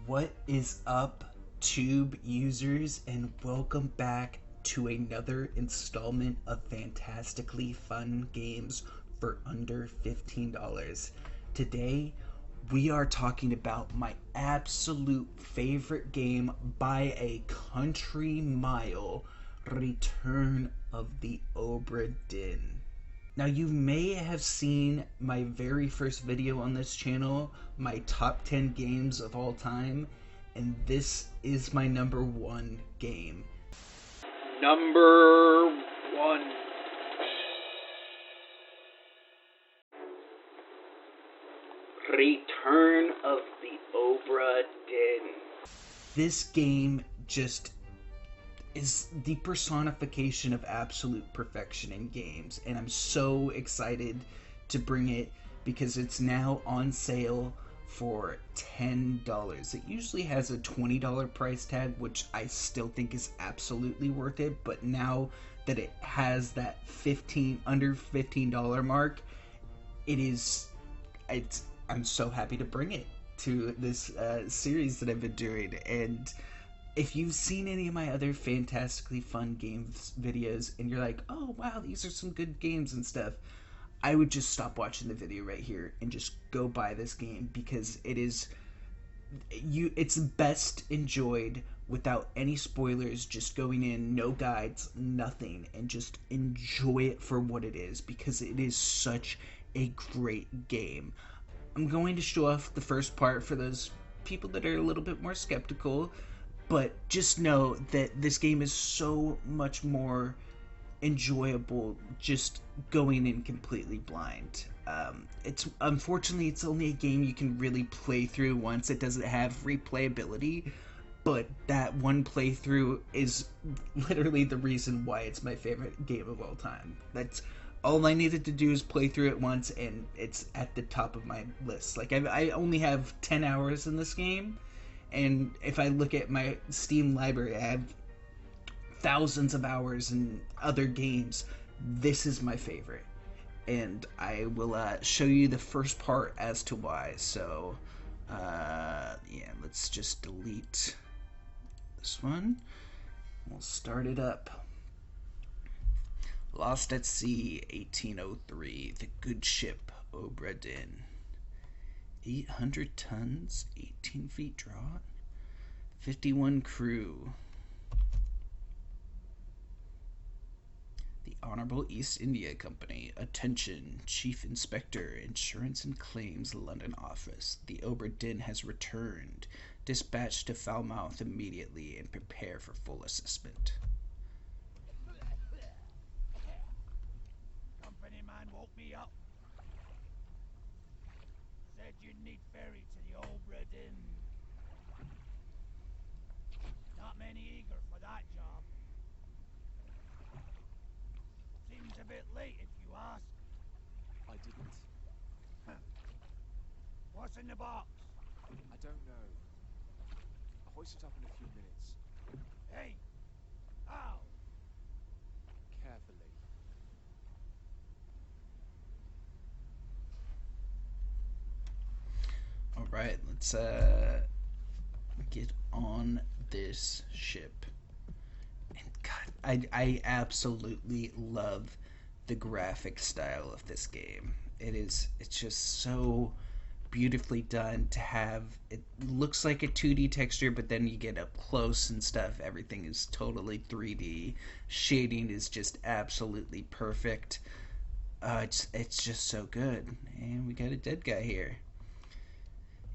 What is up, Tube users, and welcome back to another installment of fantastically fun games for under $15. Today, we are talking about my absolute favorite game by a country mile, Return of the Obra Dinn. Now, you may have seen my very first video on this channel, my top 10 games of all time, and this is my number one game. Number one. Return of the Obra Dinn. This game just is the personification of absolute perfection in games, and I'm so excited to bring it because it's now on sale for $10. It usually has a $20 price tag, which I still think is absolutely worth it, but now that it has that under $15 mark, I'm so happy to bring it to this series that I've been doing. And if you've seen any of my other fantastically fun games videos and you're like, oh wow, these are some good games and stuff, I would just stop watching the video right here and just go buy this game, because it's best enjoyed without any spoilers, just going in, no guides, nothing, and just enjoy it for what it is, because it is such a great game. I'm going to show off the first part for those people that are a little bit more skeptical, but just know that this game is so much more enjoyable just going in completely blind. Unfortunately, it's only a game you can really play through once. It doesn't have replayability, but that one playthrough is literally the reason why it's my favorite game of all time. That's all I needed to do is play through it once, and it's at the top of my list. Like, I only have 10 hours in this game, and if I look at my Steam library, I have thousands of hours in other games. This is my favorite, and I will show you the first part as to why. So, yeah, let's just delete this one. We'll start it up. Lost at Sea, 1803. The good ship, Obra Dinn. 800 tons, 18 feet draught, 51 crew. The Honorable East India Company. Attention, Chief Inspector, Insurance and Claims, London Office. The Obra Dinn has returned. Dispatch to Falmouth immediately and prepare for full assessment. Company man woke me up. Said you'd need ferry to the Obra Dinn. Not many eager for that job. Seems a bit late if you ask. I didn't. What's in the box? I don't know. I'll hoist it up in a few minutes. Hey! Ow! Carefully. Alright, let's get on this ship. And God, I absolutely love the graphic style of this game. It's just so beautifully done to have. It looks like a 2D texture, but then you get up close and stuff, everything is totally 3D. Shading is just absolutely perfect. It's just so good. And we got a dead guy here.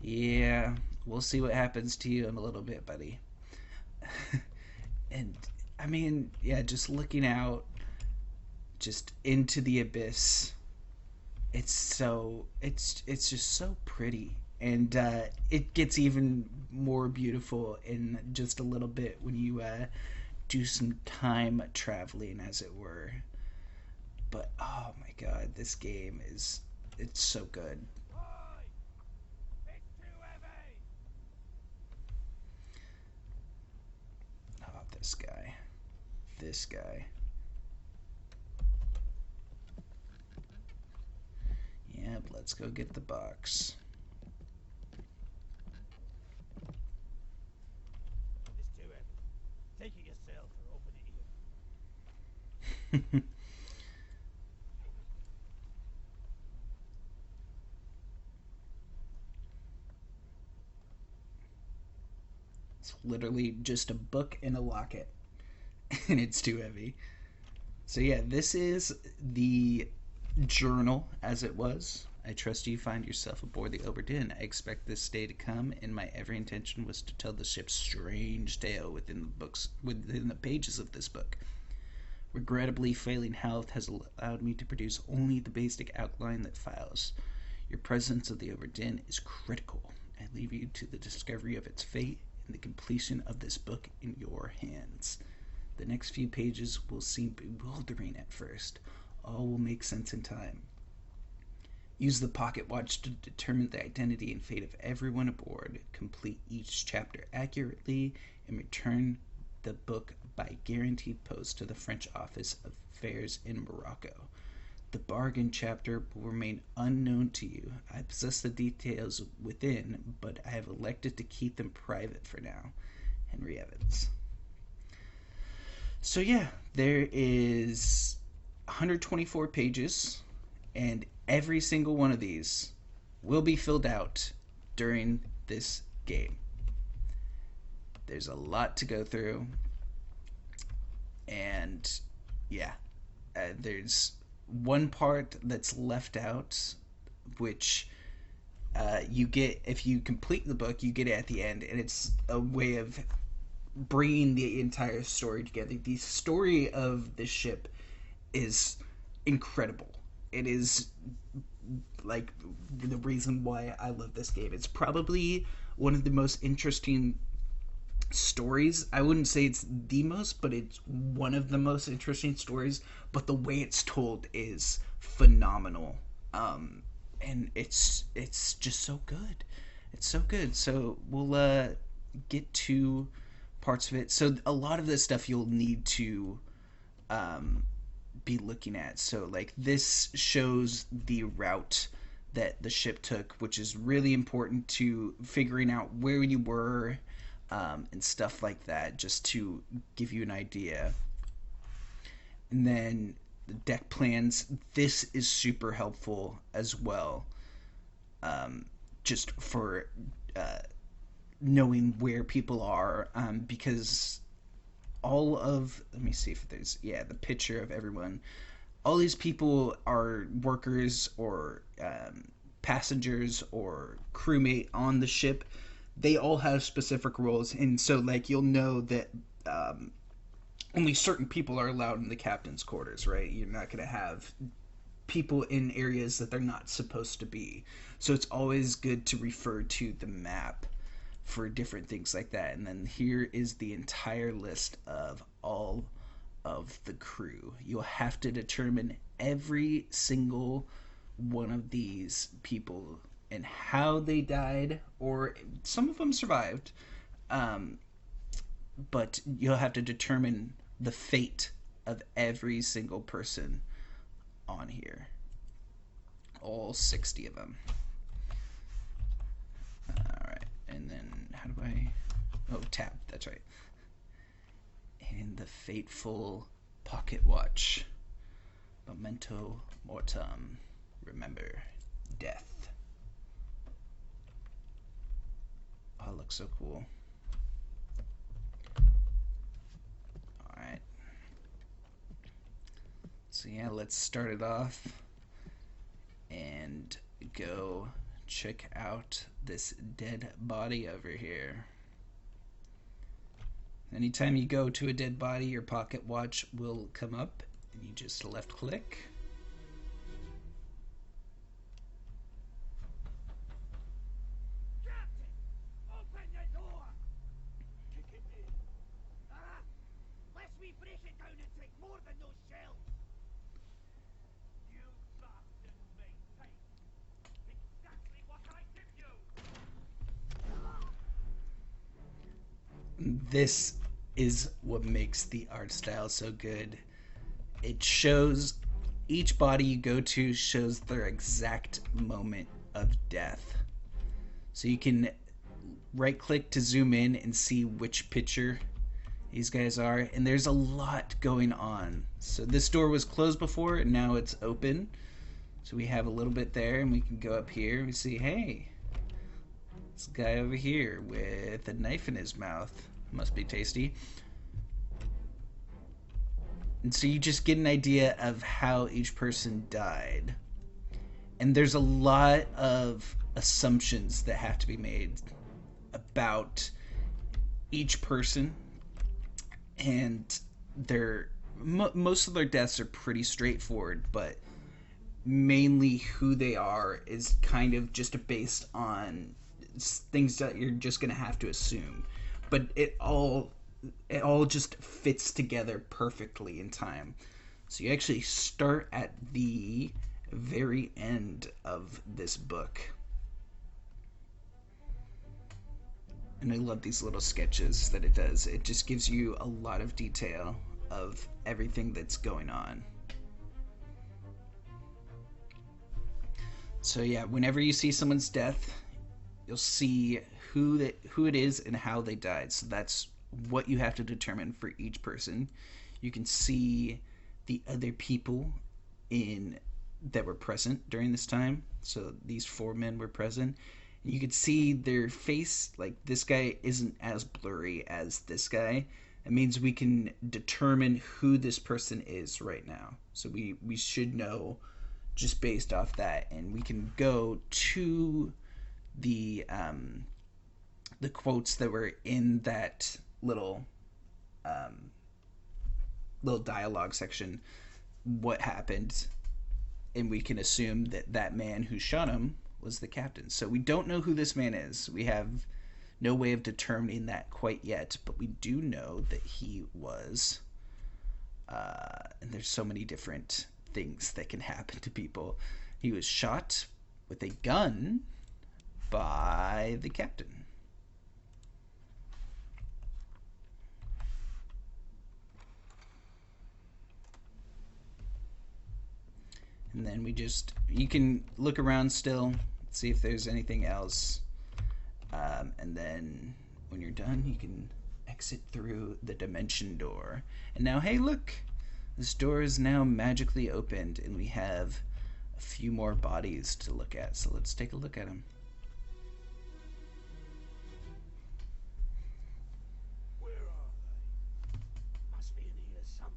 Yeah, we'll see what happens to you in a little bit, buddy. And I mean, yeah, just looking out just into the abyss, it's just so pretty. And it gets even more beautiful in just a little bit when you do some time traveling, as it were. But oh my god, this game it's so good. Oi! It's too heavy! Oh, this guy. Yep, let's go get the box. It's literally just a book and a locket, and it's too heavy. So yeah, this is the journal as it was. I trust you find yourself aboard the Obra Dinn. I expect this day to come, and my every intention was to tell the ship's strange tale within the pages of this book. Regrettably, failing health has allowed me to produce only the basic outline that files. Your presence of the Obra Dinn is critical. I leave you to the discovery of its fate and the completion of this book in your hands. The next few pages will seem bewildering at first. All will make sense in time. Use the pocket watch to determine the identity and fate of everyone aboard. Complete each chapter accurately and return the book by guaranteed post to the French Office of Affairs in Morocco. The bargain chapter will remain unknown to you. I possess the details within, but I have elected to keep them private for now. Henry Evans. So yeah, there is 124 pages, and every single one of these will be filled out during this game. There's a lot to go through, and yeah, there's one part that's left out, which you get if you complete the book. You get it at the end, and it's a way of bringing the entire story together. The story of this ship is incredible. It is like the reason why I love this game. It's probably one of the most interesting stories. I wouldn't say it's the most, but it's one of the most interesting stories. But the way it's told is phenomenal, and it's just so good. It's so good. So we'll get to parts of it. So a lot of this stuff you'll need to be looking at. So like this shows the route that the ship took, which is really important to figuring out where you were, and stuff like that, just to give you an idea. And then the deck plans. This is super helpful as well, just for knowing where people are, because all of, let me see if there's, yeah, the picture of everyone. All these people are workers or passengers or crewmate on the ship. They all have specific roles, and so like you'll know that only certain people are allowed in the captain's quarters, right? You're not going to have people in areas that they're not supposed to be. So it's always good to refer to the map for different things like that. And then here is the entire list of all of the crew. You'll have to determine every single one of these people and how they died, or some of them survived, but you'll have to determine the fate of every single person on here. All 60 of them. Alright, and then how do I... Oh, tab, that's right. And the fateful pocket watch. Memento mortem. Remember death. Oh, it looks so cool. Alright. So yeah, let's start it off and go check out this dead body over here. Anytime you go to a dead body, your pocket watch will come up, and you just left click. Captain! Open the door! Kick it in. Ah! Lest we break it down and take more than those shells! You bastards made tape! Exactly what I give you! This is what makes the art style so good. It shows, each body you go to shows their exact moment of death. So you can right click to zoom in and see which picture these guys are, and there's a lot going on. So this door was closed before, and now it's open. So we have a little bit there, and we can go up here. We see, hey, this guy over here with a knife in his mouth. Must be tasty. And so you just get an idea of how each person died. And there's a lot of assumptions that have to be made about each person. And most of their deaths are pretty straightforward, but mainly who they are is kind of just based on things that you're just going to have to assume. But it all just fits together perfectly in time. So you actually start at the very end of this book. And I love these little sketches that it does. It just gives you a lot of detail of everything that's going on. So yeah, whenever you see someone's death, you'll see who it is and how they died. So that's what you have to determine for each person. You can see the other people that were present during this time. So these 4 men were present. You could see their face, like this guy isn't as blurry as this guy. It means we can determine who this person is right now. So we should know just based off that, and we can go to the quotes that were in that little dialogue section, what happened, and we can assume that that man who shot him was the captain. So we don't know who this man is. We have no way of determining that quite yet, but we do know that he was, and there's so many different things that can happen to people. He was shot with a gun by the captain. And then you can look around still, see if there's anything else. And then when you're done, you can exit through the dimension door. And now, hey, look! This door is now magically opened, and we have a few more bodies to look at. So let's take a look at them. Where are they? Must be in here someplace.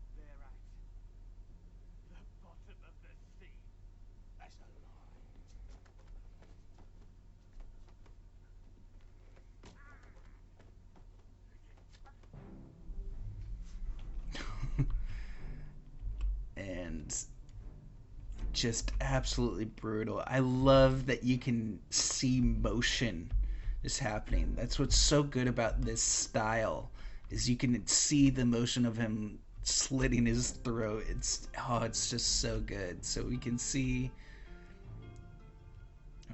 They're at the bottom of the sea. That's a lie. And just absolutely brutal. I love that you can see motion is happening. That's what's so good about this style, is you can see the motion of him slitting his throat. It's just so good. So we can see,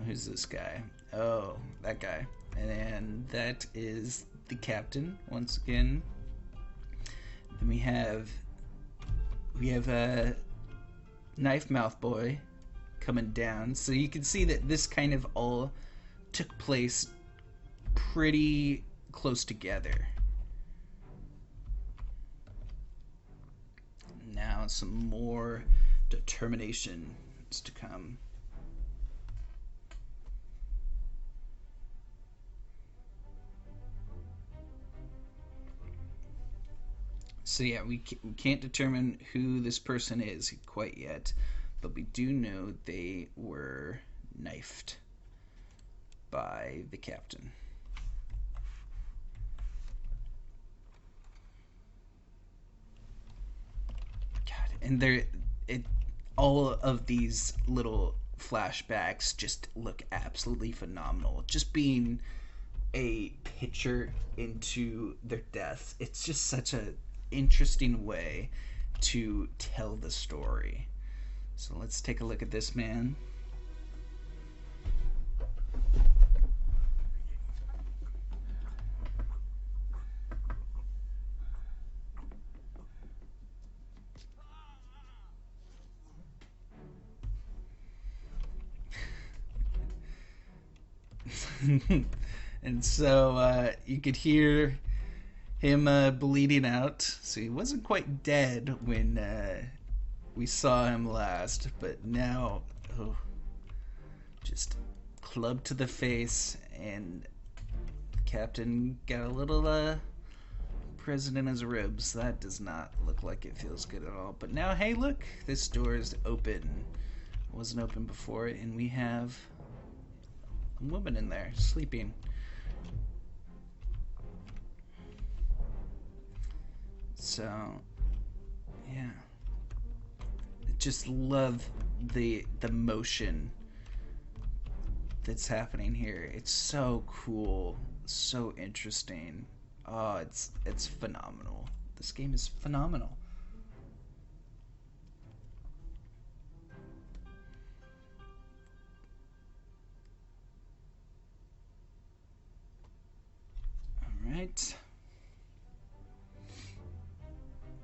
who's this guy? Oh, that guy. And that is the captain once again. Then we have a knife mouth boy coming down. So you can see that this kind of all took place pretty close together. Now some more determination is to come. So yeah, we can't determine who this person is quite yet, but we do know they were knifed by the captain. God, and all of these little flashbacks just look absolutely phenomenal. Just being a picture into their death, it's just such a interesting way to tell the story. So let's take a look at this man. And so you could hear him bleeding out. So he wasn't quite dead when we saw him last, but now, oh, just clubbed to the face, and Captain got a little prison in his ribs. That does not look like it feels good at all. But now, hey, look, this door is open. It wasn't open before, and we have a woman in there sleeping. So, yeah, just love the motion that's happening here. It's so cool, so interesting. Oh, it's phenomenal. This game is phenomenal. All right.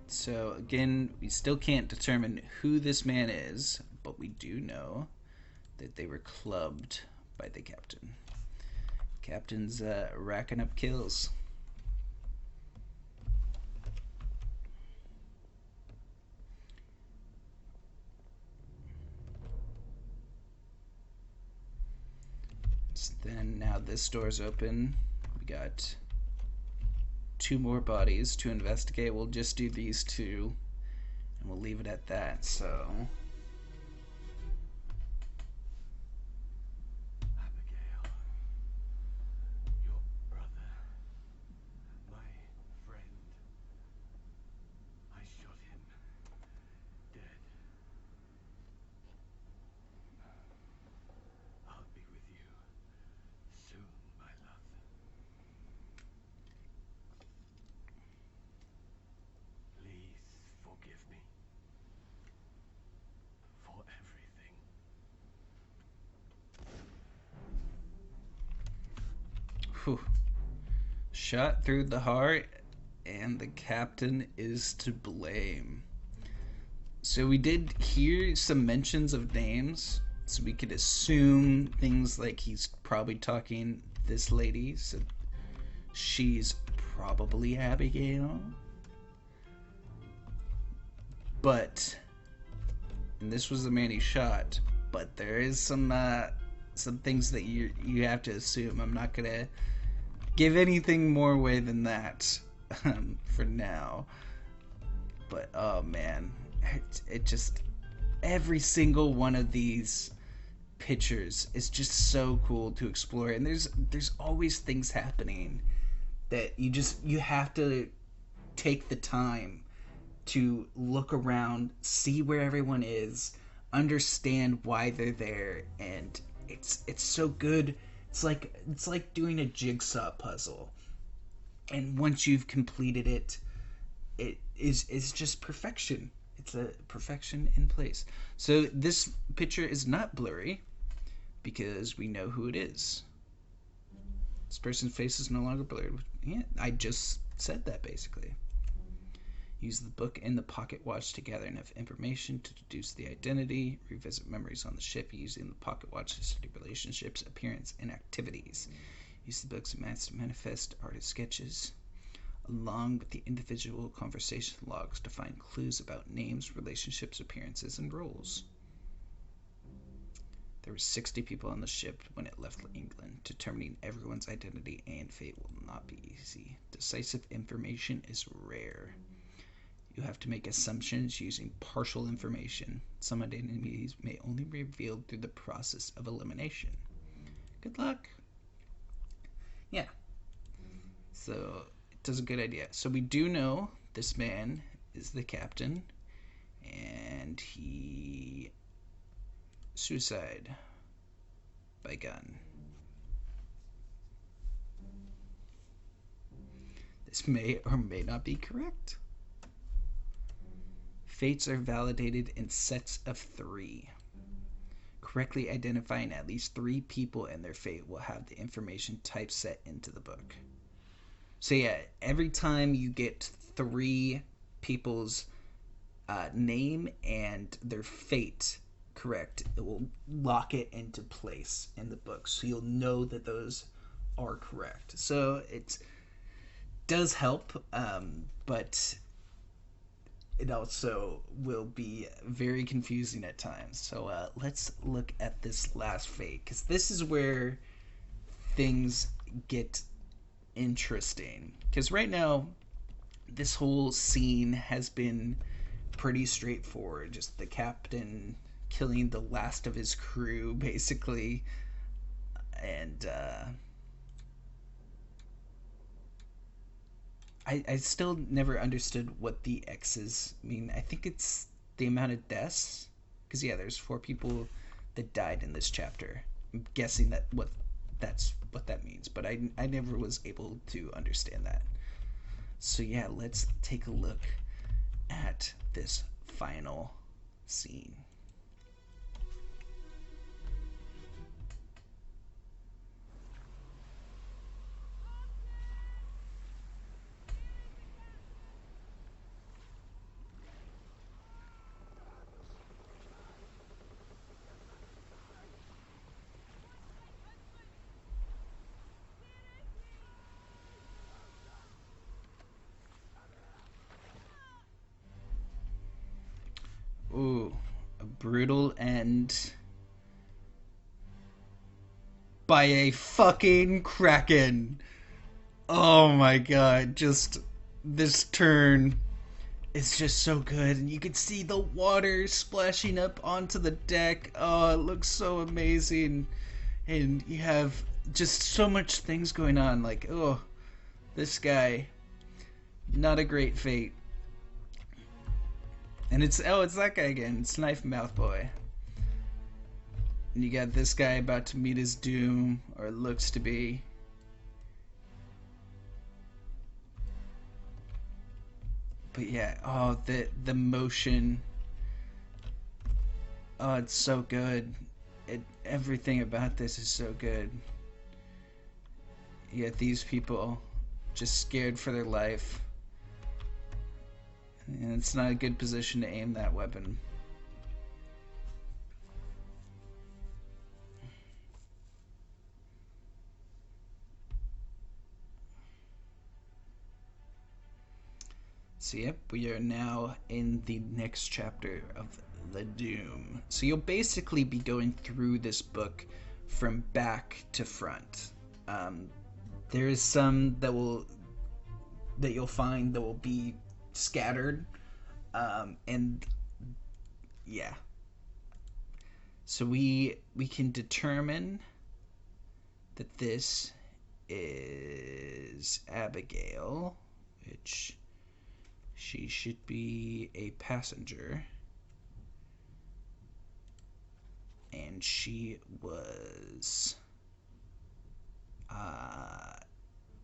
So again, we still can't determine who this man is, but we do know that they were clubbed by the captain. Captain's racking up kills. So then now this door's open. We got 2 more bodies to investigate. We'll just do these 2 and we'll leave it at that. So Abigail, your brother, my friend. I shot him dead. I'll be with you soon, my love. Please forgive me for everything. whew. Shot through the heart, and the captain is to blame. So we did hear some mentions of names, so we could assume things like he's probably talking this lady, so she's probably Abigail. But, and this was the man he shot, but there is some things that you have to assume. I'm not gonna give anything more away than that for now. But oh man, it just, every single one of these pictures is just so cool to explore, and there's always things happening that you have to take the time to look around, see where everyone is, understand why they're there, and it's so good. It's like doing a jigsaw puzzle, and once you've completed it, it's just perfection. It's a perfection in place. So this picture is not blurry because we know who it is. This person's face is no longer blurred. Yeah, I just said that basically. Use the book and the pocket watch to gather enough information to deduce the identity. Revisit memories on the ship using the pocket watch to study relationships, appearance, and activities. Use the book's manifest artist sketches along with the individual conversation logs to find clues about names, relationships, appearances, and roles. There were 60 people on the ship when it left England. Determining everyone's identity and fate will not be easy. Decisive information is rare. You have to make assumptions using partial information. Some identities may only be revealed through the process of elimination. Good luck. Yeah. So, it does a good idea. So we do know this man is the captain, and he suicide by gun. This may or may not be correct. Fates are validated in sets of 3. Correctly identifying at least 3 people and their fate will have the information typeset into the book. So yeah, every time you get 3 people's name and their fate correct, it will lock it into place in the book. So you'll know that those are correct. So it does help, but it also will be very confusing at times. So let's look at this last fate, because this is where things get interesting. Because right now, this whole scene has been pretty straightforward. Just the captain killing the last of his crew, basically. And I still never understood what the X's mean. I think it's the amount of deaths. Because, yeah, there's 4 people that died in this chapter. I'm guessing that's what that means. But I never was able to understand that. So, yeah, let's take a look at this final scene. Ooh, a brutal end by a fucking kraken. Oh my god, just this turn is just so good, and you can see the water splashing up onto the deck. Oh, it looks so amazing. And you have just so much things going on, like, oh, this guy, not a great fate. And it's that guy again. It's Knife Mouth Boy. And you got this guy about to meet his doom, or it looks to be. But yeah, oh, the motion. Oh, it's so good. Everything about this is so good. You got these people just scared for their life. And it's not a good position to aim that weapon. So yep, we are now in the next chapter of the Doom. So you'll basically be going through this book from back to front. There is some that you'll find that will be scattered, and yeah. So we can determine that this is Abigail, which she should be a passenger. And she was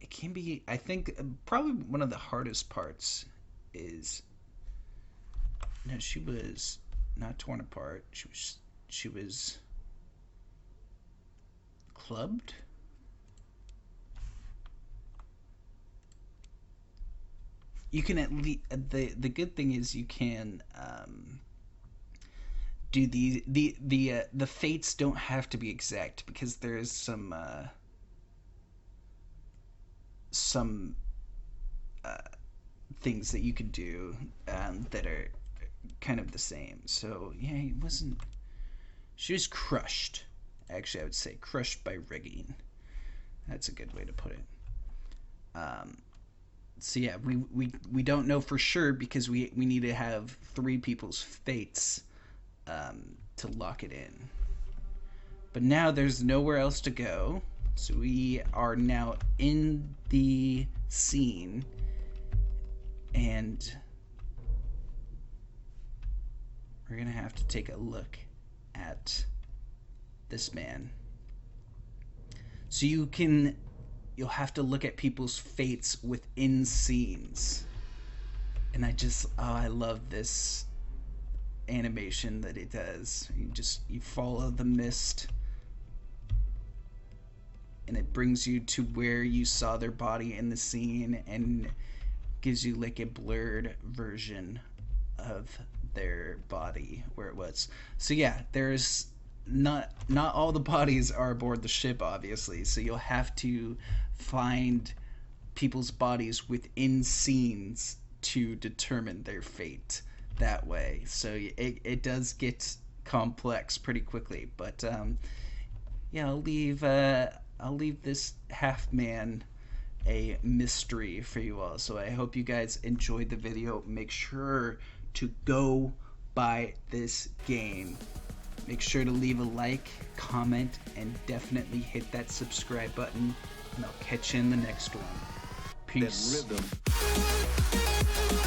it can be, I think, probably one of the hardest parts is, no, she was not torn apart. She was clubbed. You can at least, the good thing is you can do the fates don't have to be exact, because there is some things that you could do that are kind of the same. So yeah, he wasn't. She was crushed. Actually, I would say crushed by rigging. That's a good way to put it. So yeah, we don't know for sure, because we need to have 3 people's fates to lock it in. But now there's nowhere else to go, so we are now in the scene, and we're gonna have to take a look at this man. So you'll have to look at people's fates within scenes. And I love this animation that it does. You follow the mist, and it brings you to where you saw their body in the scene, and gives you like a blurred version of their body where it was. So yeah, there's not all the bodies are aboard the ship, obviously. So you'll have to find people's bodies within scenes to determine their fate that way. So it does get complex pretty quickly. But yeah, I'll leave this half man a mystery for you all. So I hope you guys enjoyed the video. Make sure to go buy this game. Make sure to leave a like, comment, and definitely hit that subscribe button. And I'll catch you in the next one. Peace. That rhythm.